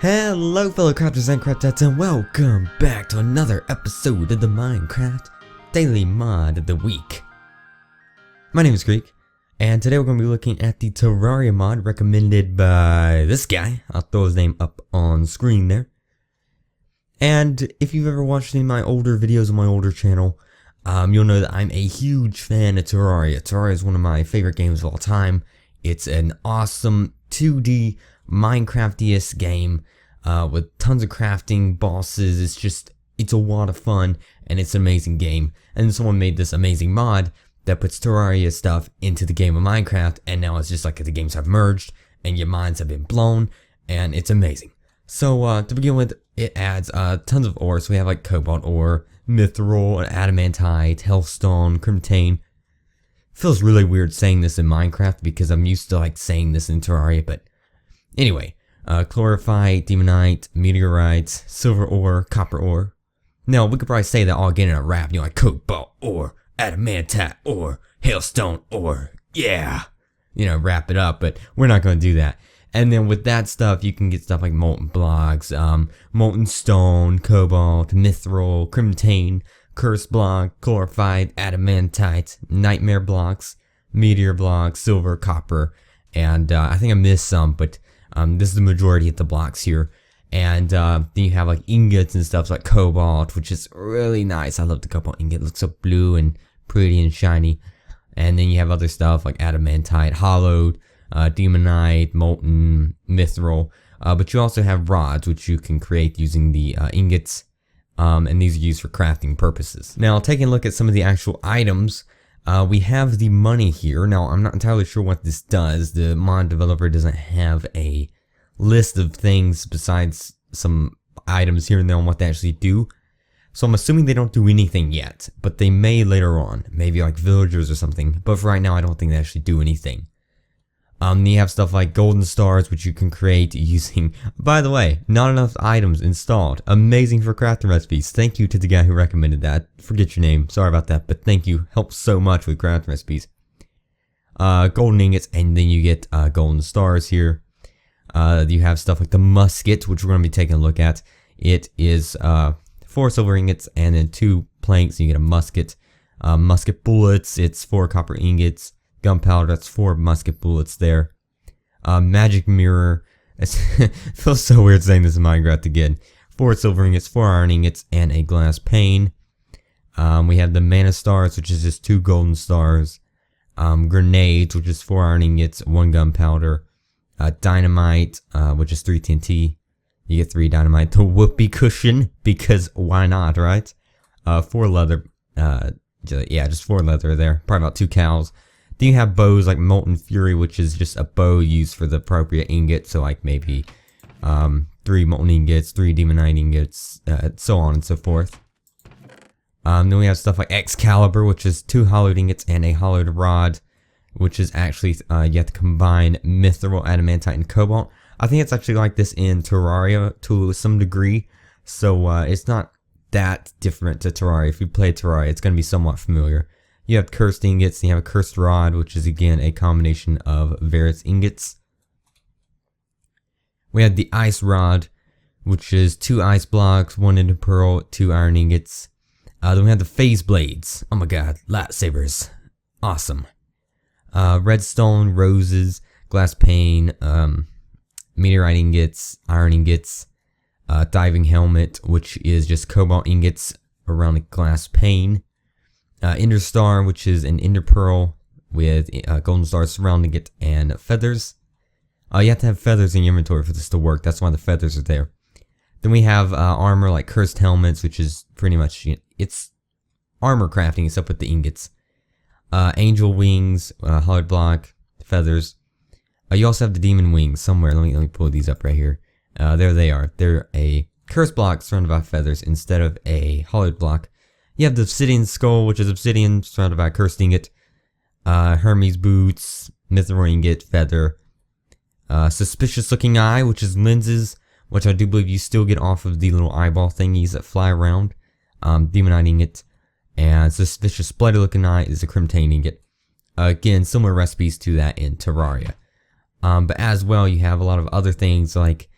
Hello fellow crafters and craftettes, and welcome back to another episode of the Minecraft Daily Mod of the Week. My name is Greek, and today we're going to be looking at the Terraria mod recommended by this guy. I'll throw his name up on screen there. And if you've ever watched any of my older videos on my older channel, you'll know that I'm a huge fan of Terraria. Terraria is one of my favorite games of all time. It's an awesome 2D Minecraftiest game with tons of crafting, bosses. It's a lot of fun, and it's an amazing game. And someone made this amazing mod that puts Terraria stuff into the game of Minecraft, and now it's just like the games have merged and your minds have been blown, and it's amazing. So to begin with, it adds tons of ore. So we have like cobalt ore, mithril, adamantite, hellstone, crimtane. Feels really weird saying this in Minecraft because I'm used to like saying this in Terraria, but anyway, chlorophyte, demonite, meteorites, silver ore, copper ore. Now we could probably say that all again in a rap, like cobalt ore, adamantite ore, hailstone ore, yeah, wrap it up, but we're not going to do that. And then with that stuff, you can get stuff like molten blocks, molten stone, cobalt, mithril, crimtane, curse block, chlorophyte, adamantite, nightmare blocks, meteor blocks, silver, copper, and I think I missed some, but this is the majority of the blocks here. And then you have like ingots and stuff like cobalt, which is really nice. I love the cobalt ingot. It looks so blue and pretty and shiny. And then you have other stuff like adamantite, hollowed, demonite, molten, mithril. But you also have rods, which you can create using the ingots. And these are used for crafting purposes. Now, taking a look at some of the actual items, we have the money here. Now, I'm not entirely sure what this does. The mod developer doesn't have a list of things besides some items here and there on what they actually do. So I'm assuming they don't do anything yet, but they may later on. Maybe like villagers or something. But for right now, I don't think they actually do anything. You have stuff like golden stars, which you can create using, by the way, not enough items installed. Amazing for crafting recipes. Thank you to the guy who recommended that. Forget your name. Sorry about that, but thank you. Helps so much with crafting recipes. Golden ingots, and then you get golden stars here. You have stuff like the musket, which we're going to be taking a look at. It is 4 silver ingots and then 2 planks. You get a musket. Musket bullets, it's 4 copper ingots. Gunpowder, that's 4 musket bullets there. Magic mirror. It feels so weird saying this in Minecraft again. 4 silver ingots, 4 iron ingots, and a glass pane. We have the mana stars, which is just 2 golden stars. Grenades, which is 4 iron ingots, 1 gunpowder. Dynamite, which is 3 TNT. You get 3 dynamite. The whoopee cushion, because why not, right? 4 leather. Yeah, just 4 leather there. Probably about 2 cows. Then you have bows like Molten Fury, which is just a bow used for the appropriate ingot. So like maybe 3 molten ingots, 3 demonite ingots, so on and so forth. Then we have stuff like Excalibur, which is 2 hollowed ingots and a hollowed rod, which is actually, you have to combine mithril, adamantite, and cobalt. I think it's actually like this in Terraria to some degree. So it's not that different to Terraria. If you play Terraria, it's going to be somewhat familiar. You have cursed ingots, and you have a cursed rod, which is again a combination of various ingots. We have the ice rod, which is 2 ice blocks, 1 ender pearl, 2 iron ingots. Then we have the phase blades. Oh my god, lightsabers. Awesome. Redstone, roses, glass pane, meteorite ingots, iron ingots, diving helmet, which is just cobalt ingots around a glass pane. Ender star, which is an ender pearl with golden stars surrounding it and feathers. You have to have feathers in your inventory for this to work. That's why the feathers are there. Then we have armor like cursed helmets, which is pretty much, it's armor crafting except with the ingots. Angel wings, hollowed block, feathers. You also have the demon wings somewhere. Let me pull these up right here. There they are. They're a cursed block surrounded by feathers instead of a hollowed block. You have the obsidian skull, which is obsidian surrounded by a cursed ingot. Hermes boots, mithril ingot, feather. Suspicious looking eye, which is lenses, which I do believe you still get off of the little eyeball thingies that fly around. Demonite ingot. And suspicious bloody looking eye is a crimtane ingot. Again, similar recipes to that in Terraria. But as well, you have a lot of other things like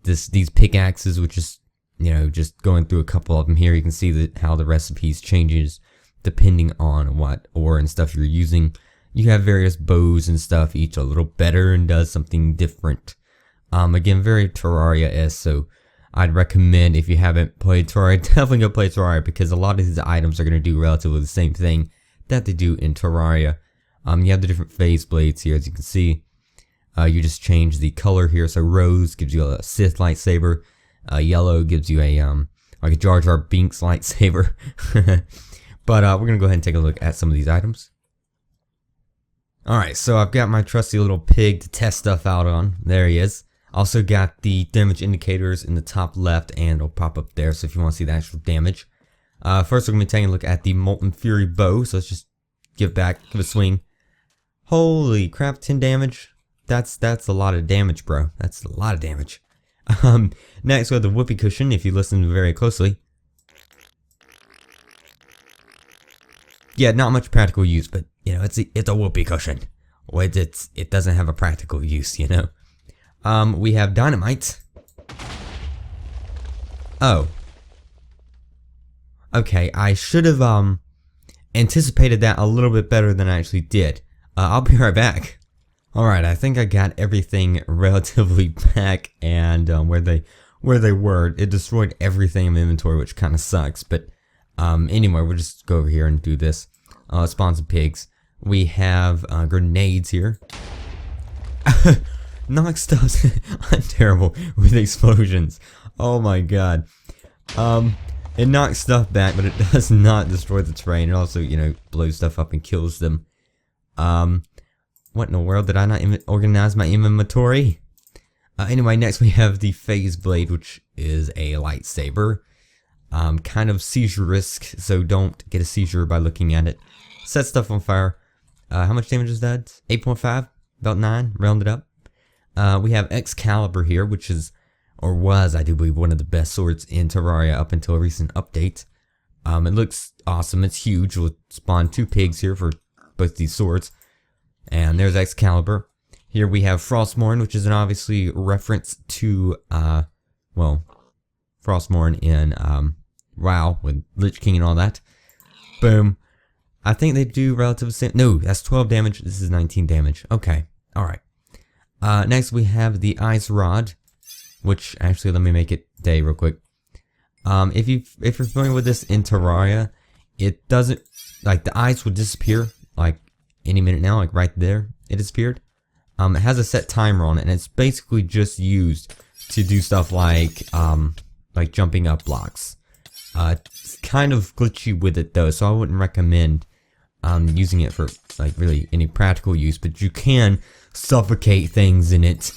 these pickaxes, which is, just going through a couple of them here, you can see that how the recipes changes depending on what ore and stuff you're using. You have various bows and stuff, each a little better and does something different. Again, very Terraria-esque, so I'd recommend, if you haven't played Terraria, definitely go play Terraria, because a lot of these items are going to do relatively the same thing that they do in Terraria. You have the different phase blades here, as you can see. You just change the color here, so rose gives you a Sith lightsaber, yellow gives you a like a Jar Jar Binks lightsaber. But we're going to go ahead and take a look at some of these items. Alright, so I've got my trusty little pig to test stuff out on. There he is. Also got the damage indicators in the top left, and it'll pop up there, so if you want to see the actual damage. First we're going to be taking a look at the Molten Fury bow, so let's just give a swing. Holy crap, 10 damage. That's a lot of damage, bro. That's a lot of damage. Next we have the Whoopee Cushion, if you listen very closely. Yeah, not much practical use, but, it's a Whoopee Cushion. It doesn't have a practical use, we have Dynamite. Oh. Okay, I should have, anticipated that a little bit better than I actually did. I'll be right back. Alright, I think I got everything relatively back, and, where they were. It destroyed everything in my inventory, which kind of sucks, but, anyway, we'll just go over here and do this. Spawn some pigs. We have, grenades here. Knock stuff. I'm terrible with explosions. Oh my god. It knocks stuff back, but it does not destroy the terrain. It also, blows stuff up and kills them. What in the world, did I not organize my inventory? Anyway, next we have the Phase Blade, which is a lightsaber. Kind of seizure risk, so don't get a seizure by looking at it. Set stuff on fire. How much damage is that? 8.5? About 9? Rounded up. We have Excalibur here, which is, or was, I do believe, one of the best swords in Terraria up until a recent update. It looks awesome. It's huge. We'll spawn 2 pigs here for both these swords. And there's Excalibur. Here we have Frostmourne, which is an obviously reference to, Frostmourne in, WoW, with Lich King and all that. Boom. I think they do relative same. No, that's 12 damage. This is 19 damage. Okay. Alright. Next we have the Ice Rod, which, actually, let me make it day real quick. If you're familiar with this in Terraria, it doesn't, like, the ice would disappear, like, any minute now, like right there, it disappeared. It has a set timer on it, and it's basically just used to do stuff like jumping up blocks. It's kind of glitchy with it though, so I wouldn't recommend using it for like really any practical use, but you can suffocate things in it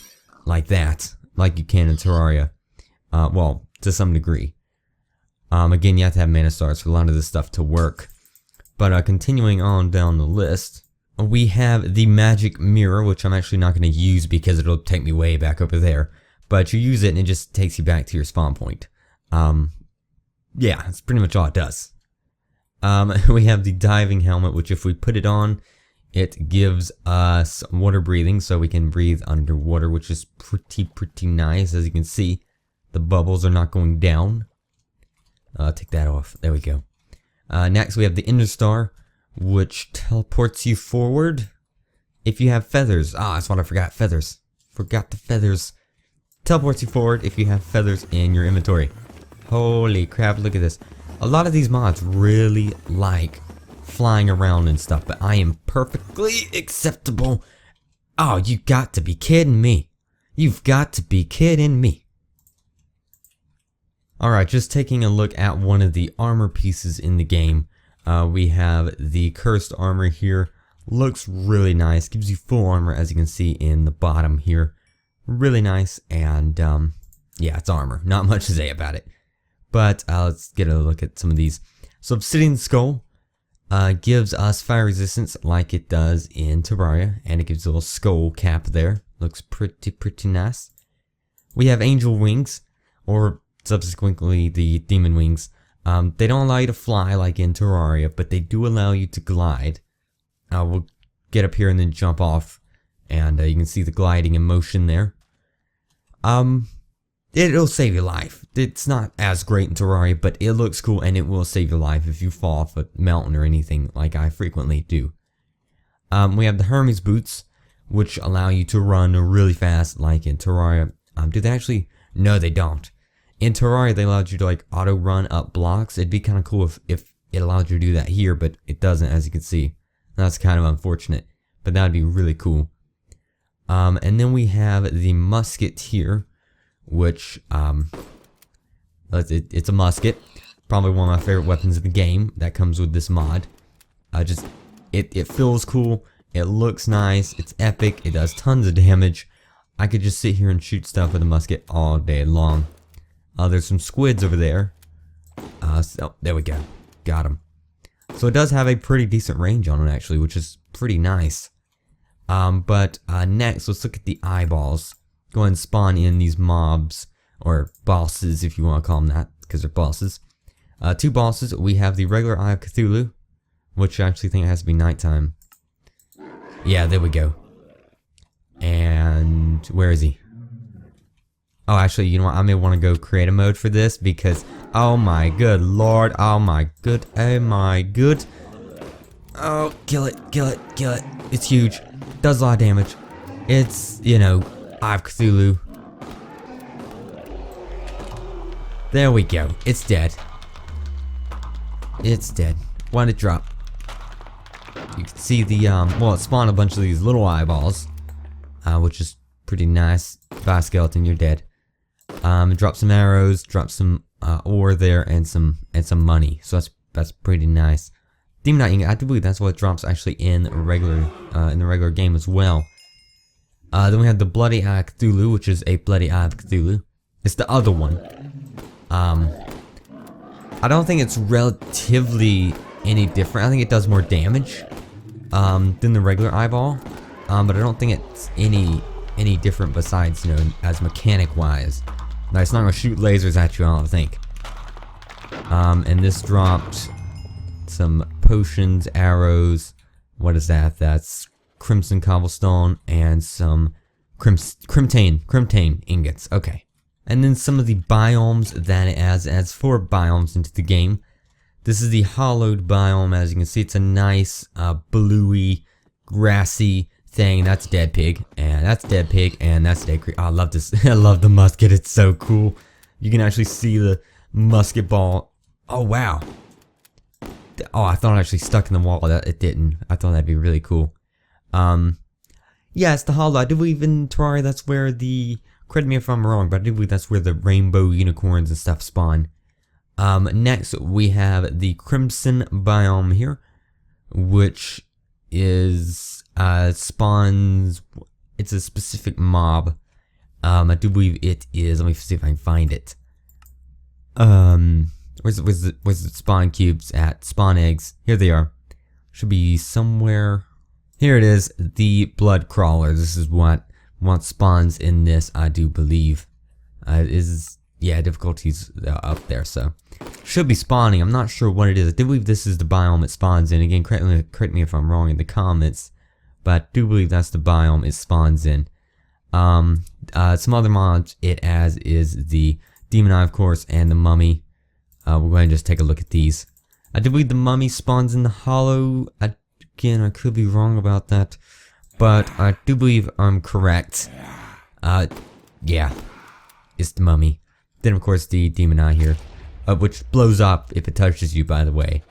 like that, like you can in Terraria. Well, to some degree. Again, you have to have mana stars for a lot of this stuff to work. But continuing on down the list, we have the Magic Mirror, which I'm actually not going to use because it'll take me way back over there. But you use it and it just takes you back to your spawn point. Yeah, that's pretty much all it does. We have the Diving Helmet, which if we put it on, it gives us water breathing, so we can breathe underwater, which is pretty nice. As you can see, the bubbles are not going down. Take that off. There we go. Next, we have the Ender Star, which teleports you forward if you have feathers. Ah, that's what I forgot. Feathers. Forgot the feathers. Teleports you forward if you have feathers in your inventory. Holy crap, look at this. A lot of these mods really like flying around and stuff, but I am perfectly acceptable. Oh, you got to be kidding me. You've got to be kidding me. Alright, just taking a look at one of the armor pieces in the game. We have the Cursed Armor here. Looks really nice. Gives you full armor, as you can see in the bottom here. Really nice, and yeah, it's armor. Not much to say about it. But let's get a look at some of these. So Obsidian Skull gives us fire resistance like it does in Terraria, and it gives a little skull cap there. Looks pretty nice. We have Angel Wings, or subsequently the Demon Wings. They don't allow you to fly like in Terraria, but they do allow you to glide. We'll get up here and then jump off, and you can see the gliding in motion there. it'll save your life. It's not as great in Terraria, but it looks cool and it will save your life if you fall off a mountain or anything like I frequently do. We have the Hermes boots, which allow you to run really fast like in Terraria. Do they actually? No, they don't. In Terraria, they allowed you to like auto run up blocks. It'd be kind of cool if it allowed you to do that here, but it doesn't, as you can see. That's kind of unfortunate, but that'd be really cool. And then we have the musket here, which it's a musket, probably one of my favorite weapons in the game that comes with this mod. It feels cool, it looks nice, it's epic, it does tons of damage. I could just sit here and shoot stuff with a musket all day long. There's some squids over there. So there we go, got them. So it does have a pretty decent range on it actually, which is pretty nice. But next, let's look at the eyeballs. Go ahead and spawn in these mobs, or bosses if you want to call them that, because they're bosses. Two bosses. We have the regular Eye of Cthulhu, which I actually think it has to be nighttime. Yeah, there we go. And where is he? Oh, actually, you know what? I may want to go creative mode for this because, oh my good lord, oh my good. Oh, kill it, kill it, kill it. It's huge. Does a lot of damage. It's, you know, Eye of Cthulhu. There we go. It's dead. It's dead. Why did it drop? You can see the, well, it spawned a bunch of these little eyeballs, which is pretty nice. Fast skeleton, you're dead. Drop some arrows, drop some ore there, and some money. So that's pretty nice. Demon Knight Ingot, I do believe that's what drops actually in the regular game as well. Then we have the Bloody Eye of Cthulhu, which is a Bloody Eye of Cthulhu. It's the other one. I don't think it's relatively any different. I think it does more damage than the regular eyeball, but I don't think it's any different besides, you know, as mechanic wise. Now, it's not gonna shoot lasers at you, I don't think. And this dropped some potions, arrows. What is that? That's crimson cobblestone and some crimtane ingots. Okay. And then some of the biomes that it adds 4 biomes into the game. This is the hollowed biome. As you can see, it's a nice bluey, grassy thing. That's dead pig, and that's dead pig, and that's dead creek. Oh, I love this. I love the musket. It's so cool. You can actually see the musket ball. Oh wow. Oh, I thought it actually stuck in the wall. It didn't. I thought that'd be really cool. Yeah, it's the hollow. I do believe in Terraria that's where the, correct me if I'm wrong, but I do believe that's where the rainbow unicorns and stuff spawn. Next we have the crimson biome here, which is spawns. It's a specific mob. I do believe it is. Let me see if I can find it. Where's the spawn cubes at? Spawn eggs. Here they are. Should be somewhere. Here it is. The blood crawler. This is what spawns in this. I do believe. Yeah, difficulties up there. So should be spawning. I'm not sure what it is. I do believe this is the biome it spawns in. Again, correct me if I'm wrong in the comments, but I do believe that's the biome it spawns in. Some other mods it has is the Demon Eye, of course, and the Mummy. We'll go ahead and just take a look at these. I do believe the Mummy spawns in the hollow. Again, I could be wrong about that, but I do believe I'm correct. Yeah, it's the Mummy. Then, of course, the Demon Eye here, which blows up if it touches you, by the way.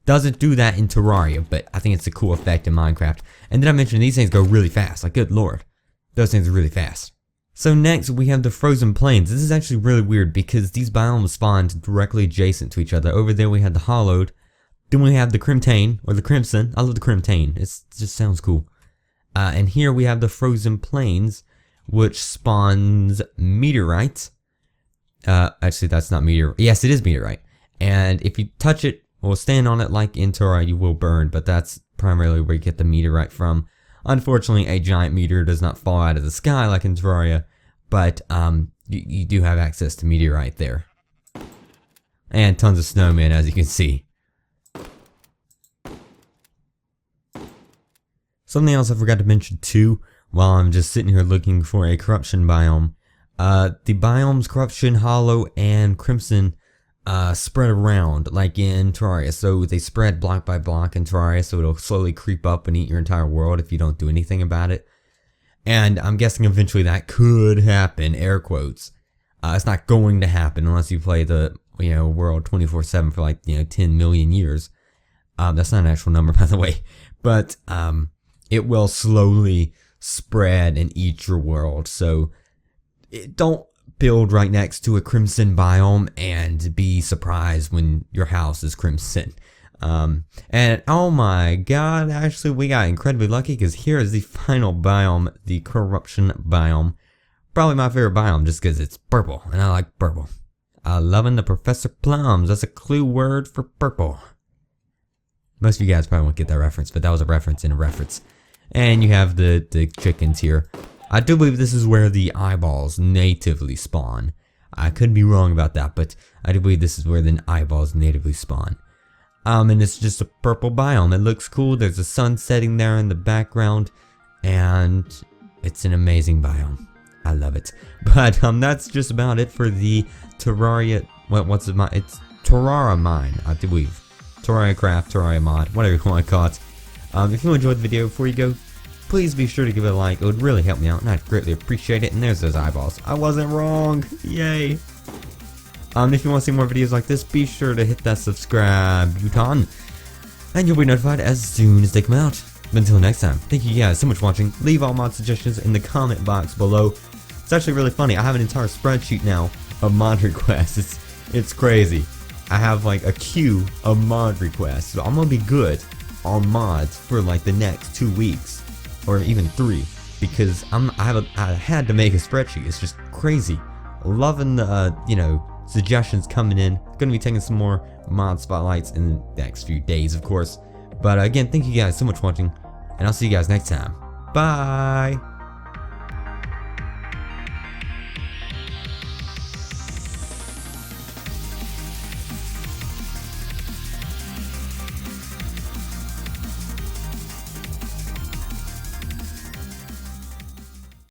Doesn't do that in Terraria, but I think it's a cool effect in Minecraft. And then I mentioned these things go really fast. Like, good lord. Those things are really fast. So next, we have the Frozen Plains. This is actually really weird because these biomes spawned directly adjacent to each other. Over there, we had the Hollowed. Then we have the Crimtane, or the Crimson. I love the Crimtane. It just sounds cool. And here we have the Frozen Plains, which spawns Meteorite. Actually, that's not Meteorite. Yes, it is Meteorite. And if you touch it, or stand on it like in Terraria, you will burn. But that's primarily where you get the Meteorite from. Unfortunately, a giant meteor does not fall out of the sky like in Terraria, but you do have access to Meteorite there. And tons of snowmen, as you can see. Something else I forgot to mention too, while I'm just sitting here looking for a corruption biome. The biomes Corruption, Hollow, and Crimson spread around like in Terraria. So they spread block by block in Terraria, so it'll slowly creep up and eat your entire world if you don't do anything about it. And I'm guessing eventually that could happen, air quotes. It's not going to happen unless you play the world 24/7 for like 10 million years. That's not an actual number, by the way, but it will slowly spread and eat your world. So don't build right next to a crimson biome and be surprised when your house is crimson. And oh my god, actually we got incredibly lucky because here is the final biome, the corruption biome. Probably my favorite biome just because it's purple and I like purple. Loving the Professor Plums. That's a clue word for purple. Most of you guys probably won't get that reference, but that was a reference in a reference. And you have the chickens here. I do believe this is where the eyeballs natively spawn. I could be wrong about that, but I do believe this is where the eyeballs natively spawn. And it's just a purple biome. It looks cool. There's a sun setting there in the background, and it's an amazing biome. I love it. But that's just about it for the Terraria. What's it? It's Terraria Mine, I believe. Terraria Craft, Terraria Mod, whatever you want to call it. If you enjoyed the video, before you go, please be sure to give it a like. It would really help me out, and I'd greatly appreciate it. And there's those eyeballs. I wasn't wrong. Yay. If you want to see more videos like this, be sure to hit that subscribe button, and you'll be notified as soon as they come out. But until next time, thank you guys so much for watching. Leave all mod suggestions in the comment box below. It's actually really funny. I have an entire spreadsheet now of mod requests. It's crazy. I have like a queue of mod requests, so I'm gonna be good on mods for like the next 2 weeks, or even 3, because I had to make a spreadsheet. It's just crazy. Loving the suggestions coming in. Gonna be taking some more mod spotlights in the next few days, of course. But again, thank you guys so much for watching, and I'll see you guys next time. Bye.